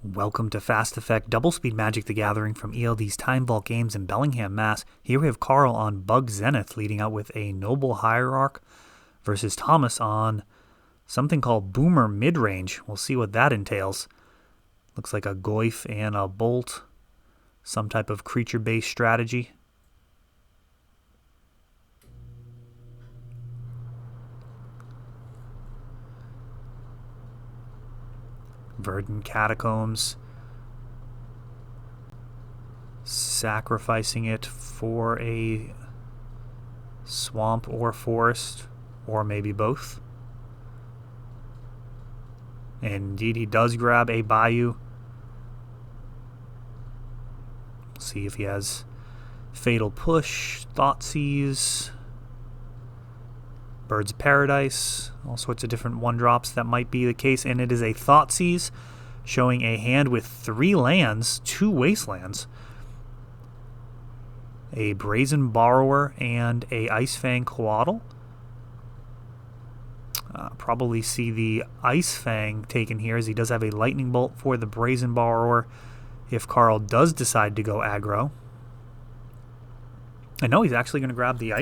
Welcome to Fast Effect Double Speed Magic the Gathering from ELD's Time Vault Games in Bellingham, Mass. Here we have Carl on Bug Zenith leading out with a Noble Hierarch versus Thomas on something called Boomer Midrange. We'll see what that entails. Looks like a Goyf and a Bolt. Some type of creature-based strategy. Verdant Catacombs. Sacrificing it for a swamp or forest, or maybe both. And indeed, he does grab a Bayou. See if he has Fatal Push, Thoughtseize, Bird's Paradise, all sorts of different one-drops that might be the case. And it is a Thoughtseize, showing a hand with 3 lands, 2 wastelands, a Brazen Borrower, and a Ice Fang Coatl. Probably see the Ice Fang taken here, as he does have a Lightning Bolt for the Brazen Borrower if Carl does decide to go aggro. I know he's actually going to grab the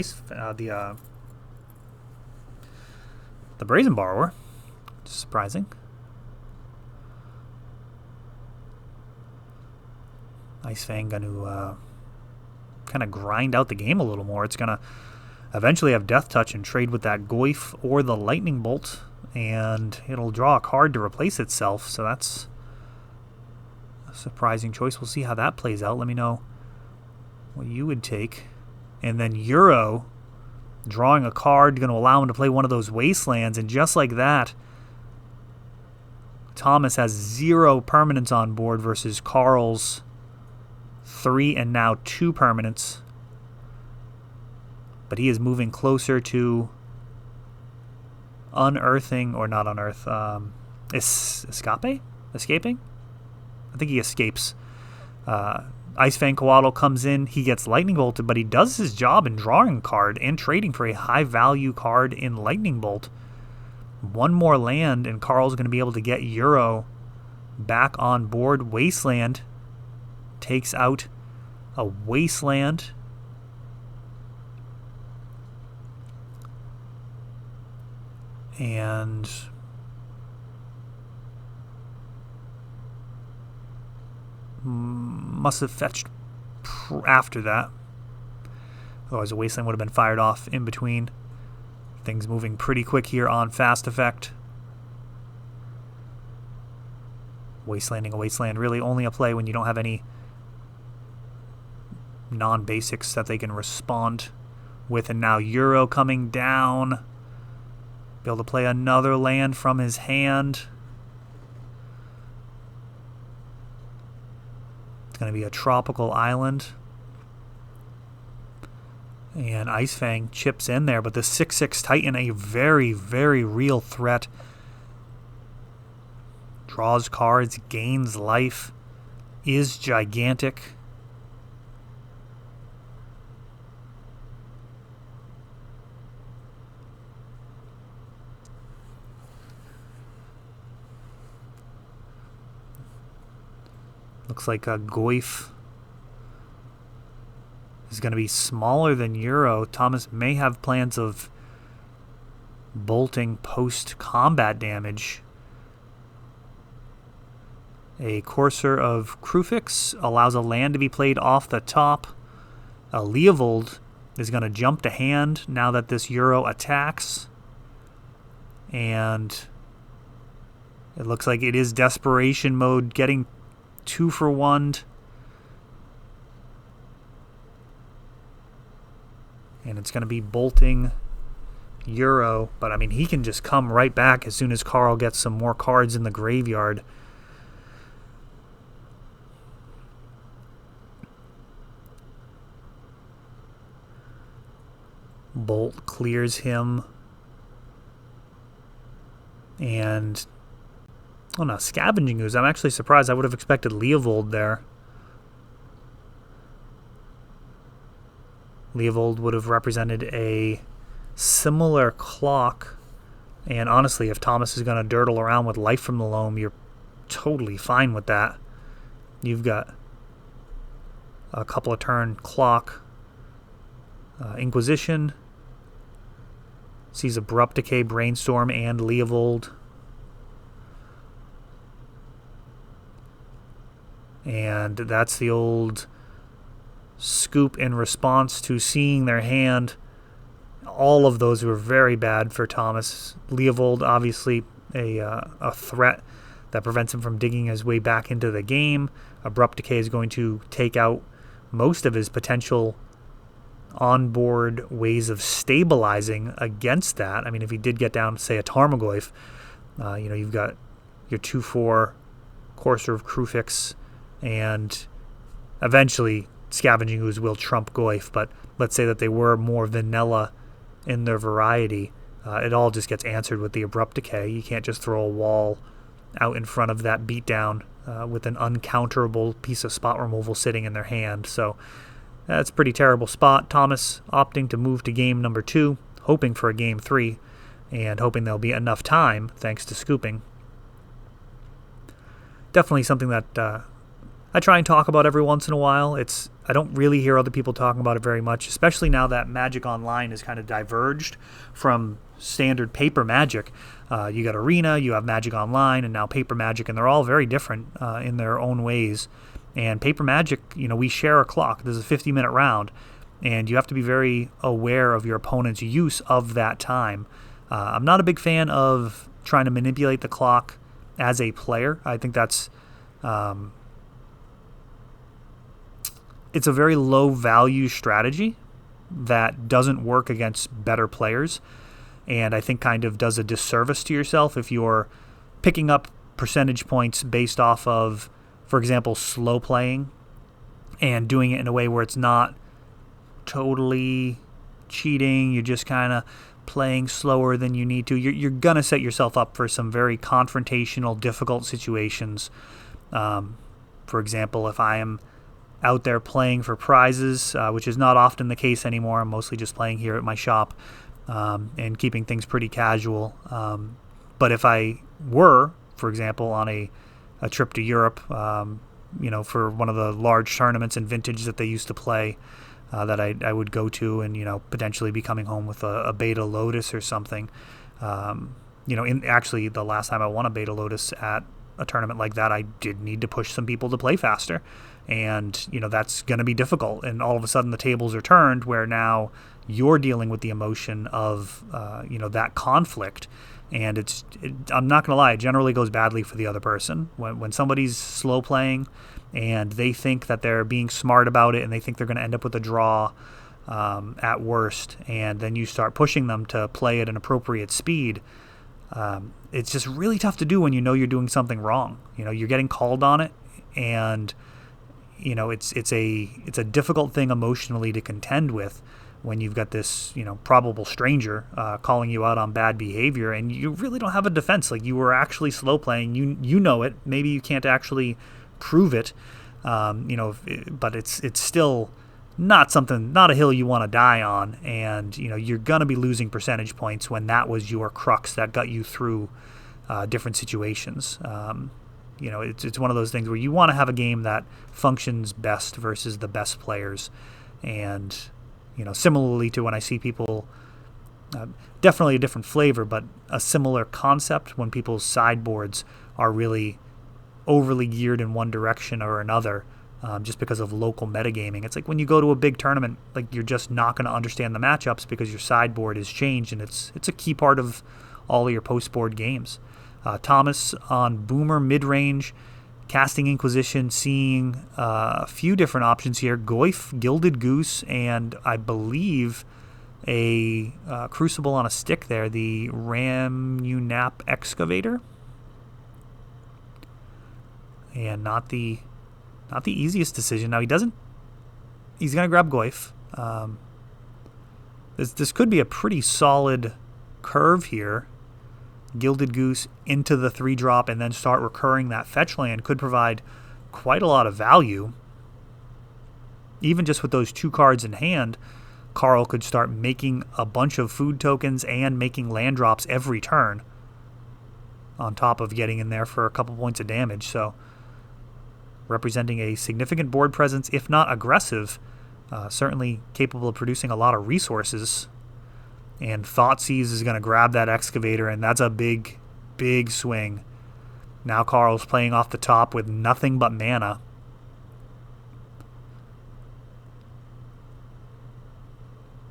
the Brazen Borrower. Surprising. Ice Fang going to kind of grind out the game a little more. It's going to eventually have Death Touch and trade with that Goyf or the Lightning Bolt, and it'll draw a card to replace itself, so that's a surprising choice. We'll see how that plays out. Let me know what you would take. And then Euro, drawing a card, going to allow him to play one of those Wastelands, and just like that, Thomas has 0 permanents on board versus Carl's 3 and now 2 permanents. But he is moving closer to unearthing, or not unearth, escaping? I think he escapes. Ice Fang Coatl comes in, he gets Lightning Bolted, but he does his job in drawing a card and trading for a high value card in Lightning Bolt. 1 more land, and Carl's going to be able to get Euro back on board. Wasteland takes out a Wasteland. And must have fetched after that. Otherwise, a Wasteland would have been fired off in between. Things moving pretty quick here on Fast Effect. Wastelanding a Wasteland, really only a play when you don't have any non-basics that they can respond with. And now Euro coming down. Be able to play another land from his hand. It's going to be a tropical island. And Ice Fang chips in there, but the 6/6 Titan, a very, very real threat. Draws cards, gains life, is gigantic. Looks like a Goyf is going to be smaller than Euro. Thomas may have plans of bolting post-combat damage. A Courser of Krufix allows a land to be played off the top. A Leovold is going to jump to hand now that this Euro attacks. And it looks like it is desperation mode, getting 2 for 1. And it's going to be bolting Euro. But, I mean, he can just come right back as soon as Carl gets some more cards in the graveyard. Bolt clears him. And oh no, Scavenging Ooze. I'm actually surprised. I would have expected Leovold there. Leovold would have represented a similar clock. And honestly, if Thomas is going to dirtle around with Life from the Loam, you're totally fine with that. You've got a couple of turn clock. Inquisition sees Abrupt Decay, Brainstorm, and Leovold. And that's the old scoop in response to seeing their hand. All of those were very bad for Thomas. Leovold, obviously, a threat that prevents him from digging his way back into the game. Abrupt Decay is going to take out most of his potential onboard ways of stabilizing against that. I mean, if he did get down, say, a Tarmogoyf, you've got your 2/4 Courser of Krufix, and eventually Scavenging Ooze will trump Goyf, but let's say that they were more vanilla in their variety. It all just gets answered with the Abrupt Decay. You can't just throw a wall out in front of that beatdown with an uncounterable piece of spot removal sitting in their hand. So that's a pretty terrible spot. Thomas opting to move to game number 2, hoping for a game 3, and hoping there'll be enough time thanks to scooping. Definitely something that I try and talk about every once in a while. I don't really hear other people talking about it very much, especially now that Magic Online has kind of diverged from standard paper Magic. You got Arena, you have Magic Online, and now paper Magic, and they're all very different in their own ways. And paper Magic, we share a clock. There's a 50-minute round, and you have to be very aware of your opponent's use of that time. I'm not a big fan of trying to manipulate the clock as a player. I think that's it's a very low-value strategy that doesn't work against better players, and I think kind of does a disservice to yourself if you're picking up percentage points based off of, for example, slow playing, and doing it in a way where it's not totally cheating. You're just kind of playing slower than you need to. You're going to set yourself up for some very confrontational, difficult situations. For example, if I am out there playing for prizes, which is not often the case anymore. I'm mostly just playing here at my shop and keeping things pretty casual. But if I were, for example, on a trip to Europe, for one of the large tournaments in Vintage that they used to play, that I would go to, and potentially be coming home with a Beta Lotus or something. Actually the last time I won a Beta Lotus at a tournament like that, I did need to push some people to play faster, and that's going to be difficult. And all of a sudden the tables are turned, where now you're dealing with the emotion of that conflict. And I'm not going to lie, it generally goes badly for the other person. When somebody's slow playing and they think that they're being smart about it, and they think they're going to end up with a draw at worst, and then you start pushing them to play at an appropriate speed, it's just really tough to do when you're doing something wrong. You're getting called on it, and it's a difficult thing emotionally to contend with when you've got this, probable stranger calling you out on bad behavior, and you really don't have a defense. Like, you were actually slow playing. You know it. Maybe you can't actually prove it. But it's still not a hill you want to die on. And you're gonna be losing percentage points when that was your crux that got you through different situations. It's one of those things where you want to have a game that functions best versus the best players, and similarly to when I see people, definitely a different flavor, but a similar concept, when people's sideboards are really overly geared in one direction or another, just because of local metagaming. It's like when you go to a big tournament, like, you're just not going to understand the matchups because your sideboard has changed, and it's a key part of all of your post-board games. Thomas on Boomer Midrange, casting Inquisition, seeing a few different options here. Goyf, Gilded Goose, and I believe a Crucible on a stick there, the Ramunap Excavator. And not the easiest decision. Now, he's going to grab Goyf. This could be a pretty solid curve here. Gilded Goose into the 3-drop and then start recurring that fetch land could provide quite a lot of value. Even just with those 2 cards in hand, Carl could start making a bunch of food tokens and making land drops every turn. on top of getting in there for a couple points of damage. So representing a significant board presence, if not aggressive, certainly capable of producing a lot of resources. And Thoughtseize is going to grab that excavator, and that's a big, big swing. Now Carl's playing off the top with nothing but mana.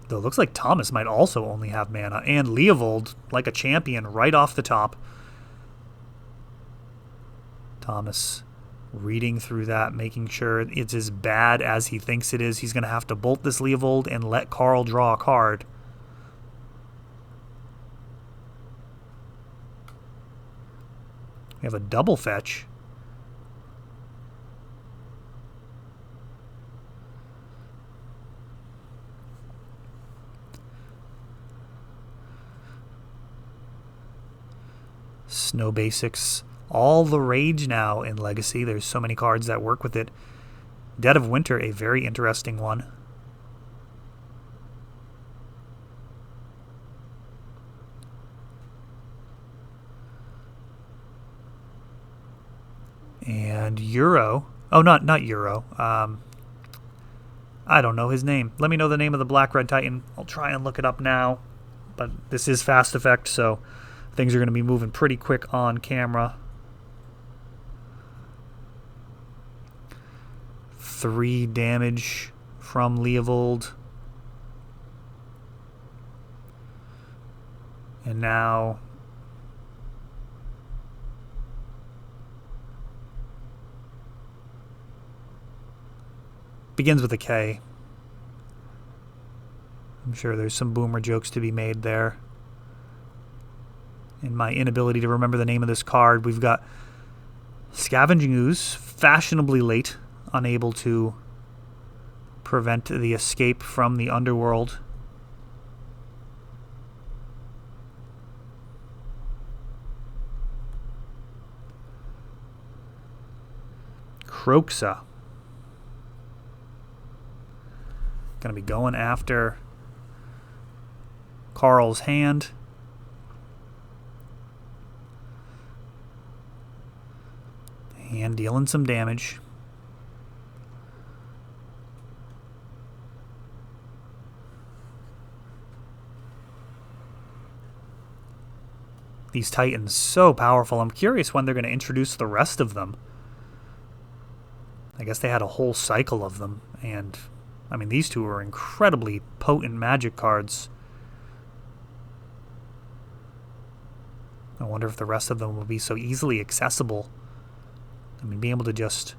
Though it looks like Thomas might also only have mana. And Leovold, like a champion, right off the top. Thomas reading through that, making sure it's as bad as he thinks it is. He's going to have to bolt this Leovold and let Carl draw a card. We have a double fetch. Snow Basics. All the rage now in Legacy. There's so many cards that work with it. Dead of Winter, a very interesting one. And Euro. Oh, not Euro. I don't know his name. Let me know the name of the Black Red Titan. I'll try and look it up now. But this is Fast Effect, so things are going to be moving pretty quick on camera. 3 damage from Leovold. And now begins with a K. I'm sure there's some boomer jokes to be made there. In my inability to remember the name of this card, we've got Scavenging Ooze, fashionably late, unable to prevent the escape from the underworld. Kroxa. Going to be going after Carl's hand. And dealing some damage. These Titans, so powerful. I'm curious when they're going to introduce the rest of them. I guess they had a whole cycle of them. And, I mean, these two are incredibly potent magic cards. I wonder if the rest of them will be so easily accessible. I mean, being able to just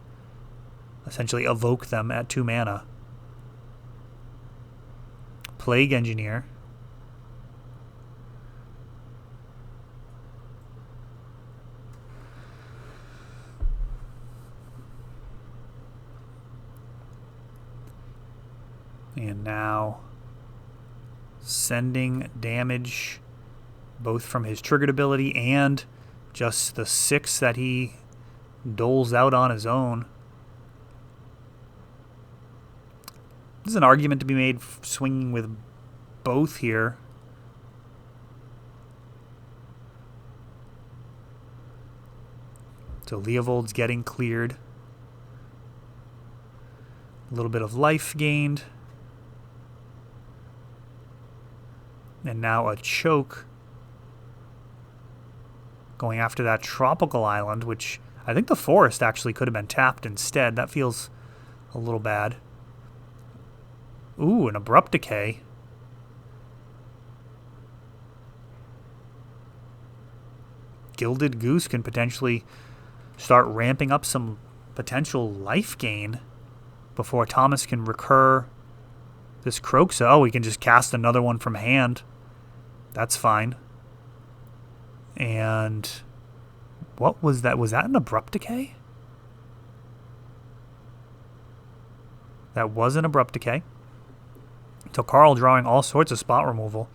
essentially evoke them at 2 mana. Plague Engineer. And now sending damage both from his triggered ability and just the 6 that he doles out on his own. There's an argument to be made swinging with both here. So Leovold's getting cleared. A little bit of life gained. And now a choke. Going after that tropical island, which I think the forest actually could have been tapped instead. That feels a little bad. Ooh, an Abrupt Decay. Gilded Goose can potentially start ramping up some potential life gain before Thomas can recur this Kroxa. Oh, we can just cast another one from hand. That's fine. And what was that? Was that an Abrupt Decay? That was an Abrupt Decay. So Carl drawing all sorts of spot removal.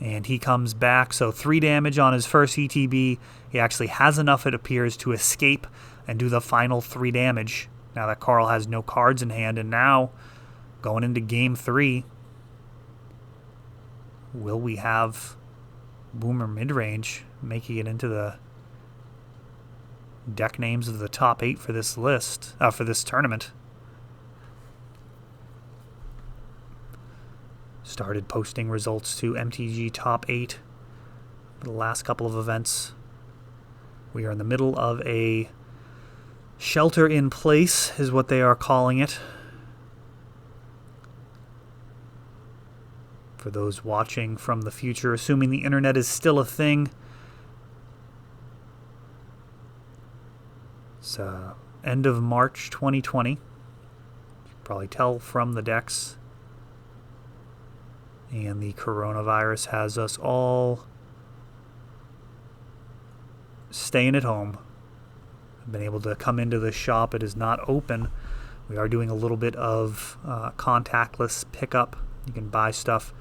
And he comes back. So 3 damage on his first ETB. He actually has enough, it appears, to escape and do the final 3 damage. Now that Carl has no cards in hand. And now, going into game 3, will we have Boomer Midrange making it into the deck names of the top 8 for this list, for this tournament? Started posting results to MTG top 8 for the last couple of events. We are in the middle of a shelter in place, is what they are calling it. For those watching from the future, assuming the internet is still a thing, it's end of March 2020. You can probably tell from the decks. And the coronavirus has us all staying at home. I've been able to come into the shop. It is not open. We are doing a little bit of contactless pickup. You can buy stuff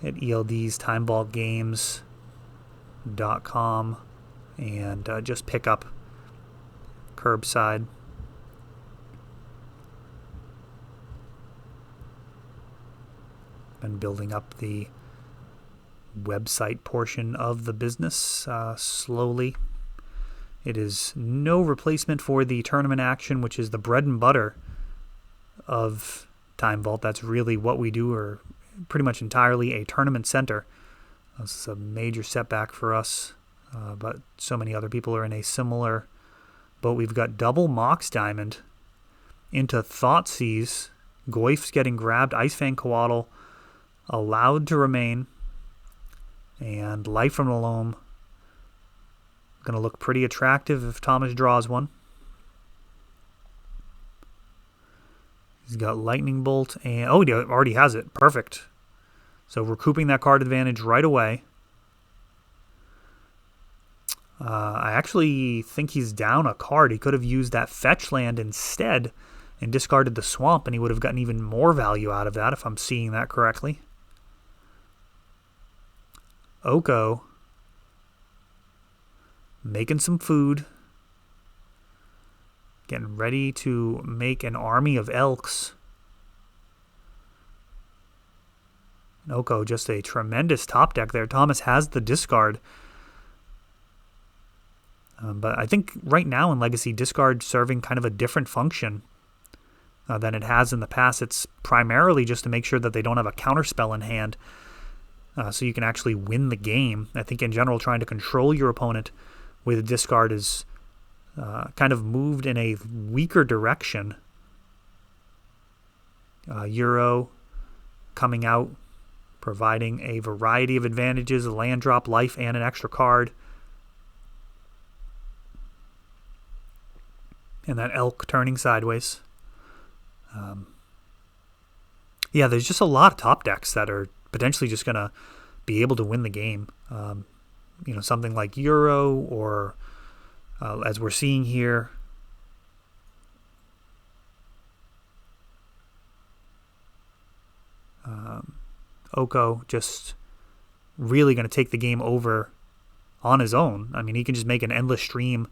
at ELD's timeballgames.com and just pick up curbside. Been building up the website portion of the business slowly. It is no replacement for the tournament action, which is the bread and butter of Time Vault. That's really what we do, or pretty much entirely a tournament center. This is a major setback for us, but so many other people are in a similar boat. We've got double Mox Diamond into Thoughtseize. Goif's getting grabbed. Icefang Coatl allowed to remain. And Life from the Loam going to look pretty attractive if Thomas draws one. He's got Lightning Bolt and... oh, he already has it. Perfect. So recouping that card advantage right away. I actually think he's down a card. He could have used that fetch land instead and discarded the swamp, and he would have gotten even more value out of that, if I'm seeing that correctly. Oko making some food, getting ready to make an army of elks. Oko, just a tremendous top deck there. Thomas has the discard. But I think right now in Legacy, discard serving kind of a different function than it has in the past. It's primarily just to make sure that they don't have a counterspell in hand, so you can actually win the game. I think in general, trying to control your opponent with discard is kind of moved in a weaker direction. Euro coming out, providing a variety of advantages, a land drop, life, and an extra card. And that elk turning sideways. Yeah, there's just a lot of top decks that are potentially just going to be able to win the game. Something like Euro, or as we're seeing here, Oko just really going to take the game over on his own. I mean, he can just make an endless stream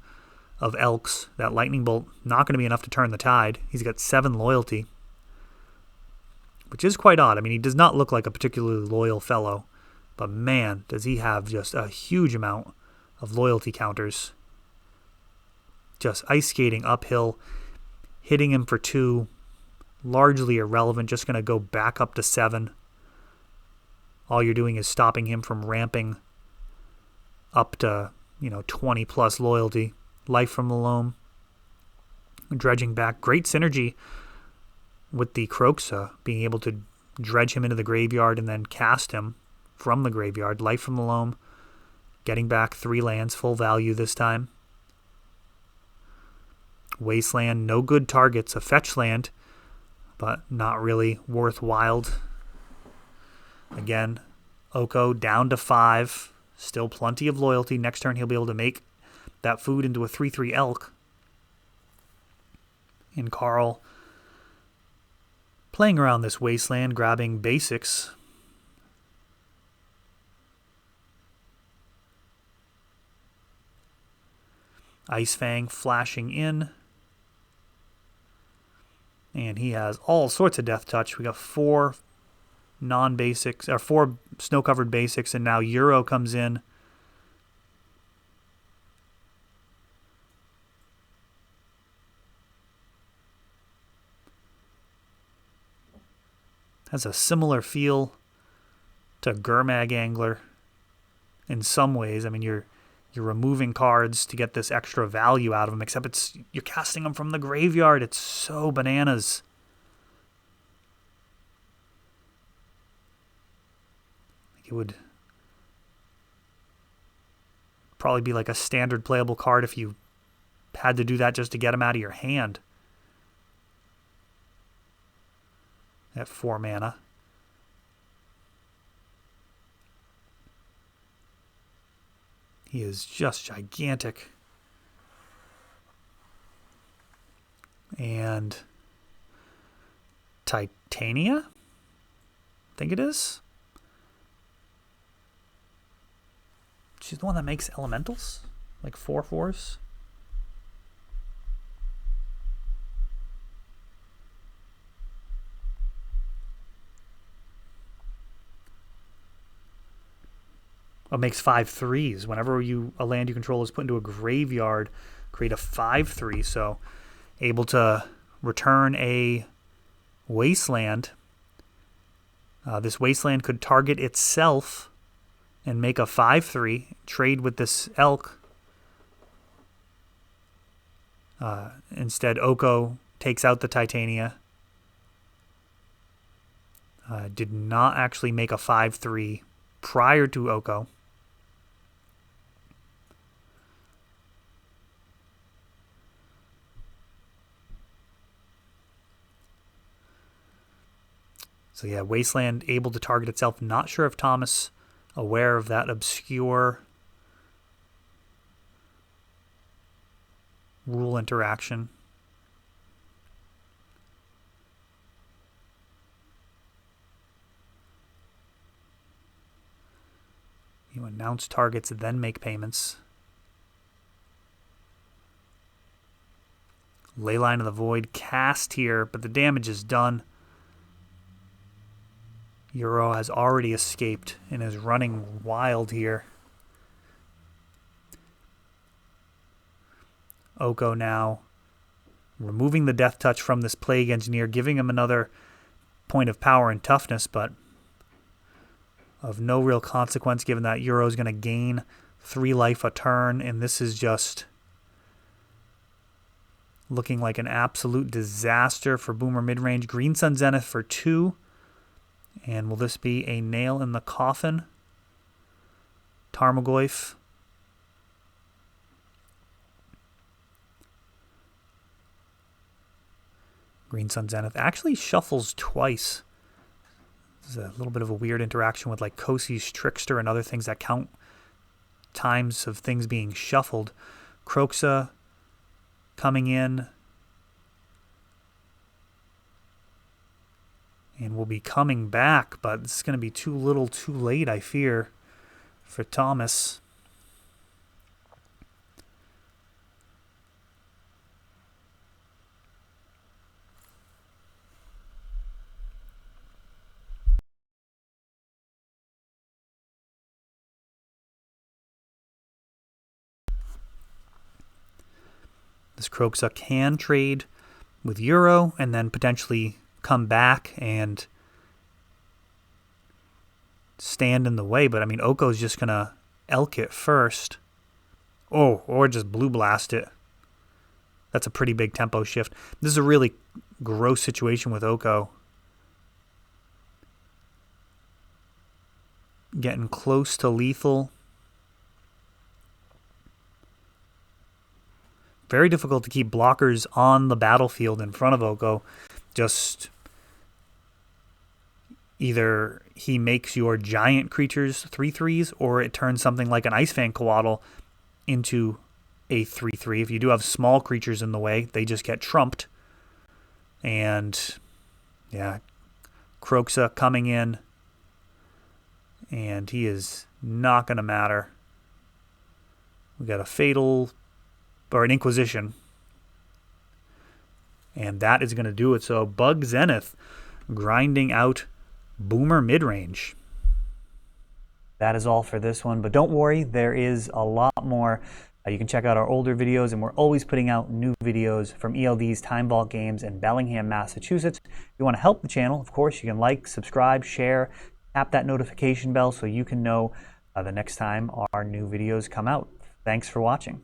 of elks. That Lightning Bolt not going to be enough to turn the tide. He's got 7 loyalty, which is quite odd. I mean, he does not look like a particularly loyal fellow, but man, does he have just a huge amount of loyalty counters. Just ice skating uphill, hitting him for 2, largely irrelevant, just going to go back up to 7. All you're doing is stopping him from ramping up to, 20 plus loyalty. Life from the Loam, dredging back. Great synergy with the Kroxa, being able to dredge him into the graveyard and then cast him from the graveyard. Life from the Loam, getting back 3 lands, full value this time. Wasteland, no good targets. A fetch land, but not really worthwhile. Again, Oko down to 5. Still plenty of loyalty. Next turn he'll be able to make that food into a 3/3 elk. And Carl playing around this wasteland, grabbing basics. Icefang flashing in. And he has all sorts of death touch. We got 4 non-basics, or 4 snow-covered basics, and now Euro comes in. Has a similar feel to Gurmag Angler in some ways. I mean, you're removing cards to get this extra value out of them, except you're casting them from the graveyard. It's so bananas. It would probably be like a standard playable card if you had to do that just to get them out of your hand. At 4 mana. He is just gigantic. And Titania? I think it is. She's the one that makes elementals? Like 4/4s? Oh, makes 5/3s. Whenever a land you control is put into a graveyard, create a 5/3. So able to return a wasteland. This wasteland could target itself and make a 5/3, trade with this elk. Instead, Oko takes out the Titania. Did not actually make a 5/3 prior to Oko. So yeah, Wasteland able to target itself. Not sure if Thomas aware of that obscure rule interaction. You announce targets, then make payments. Leyline of the Void cast here, but the damage is done. Euro has already escaped and is running wild here. Oko now removing the Death Touch from this Plague Engineer, giving him another point of power and toughness, but of no real consequence given that Euro is going to gain 3 life a turn, and this is just looking like an absolute disaster for Boomer Midrange. Green Sun Zenith for 2. And will this be a nail in the coffin? Tarmogoyf. Green Sun Zenith actually shuffles twice. This is a little bit of a weird interaction with like Kosi's Trickster and other things that count times of things being shuffled. Kroxa coming in. And will be coming back, but this is going to be too little too late, I fear, for Thomas. This Kroxa can trade with Euro and then potentially come back and stand in the way, but I mean Oko's just gonna elk it first. Oh, or just blue blast it. That's a pretty big tempo shift. This is a really gross situation with Oko. Getting close to lethal. Very difficult to keep blockers on the battlefield in front of Oko. Just either he makes your giant creatures 3/3s, or it turns something like an Ice Fan Coatl into a 3/3. If you do have small creatures in the way, they just get trumped. And yeah, Kroxa coming in, and he is not going to matter. We got a Fatal, or an Inquisition, and that is going to do it. So Bug Zenith grinding out Boomer Midrange. That is all for this one, but don't worry, there is a lot more. You can check out our older videos, and we're always putting out new videos from ELD's Time Vault games in Bellingham, Massachusetts. If you want to help the channel, of course, you can like, subscribe, share, tap that notification bell so you can know the next time our new videos come out. Thanks for watching.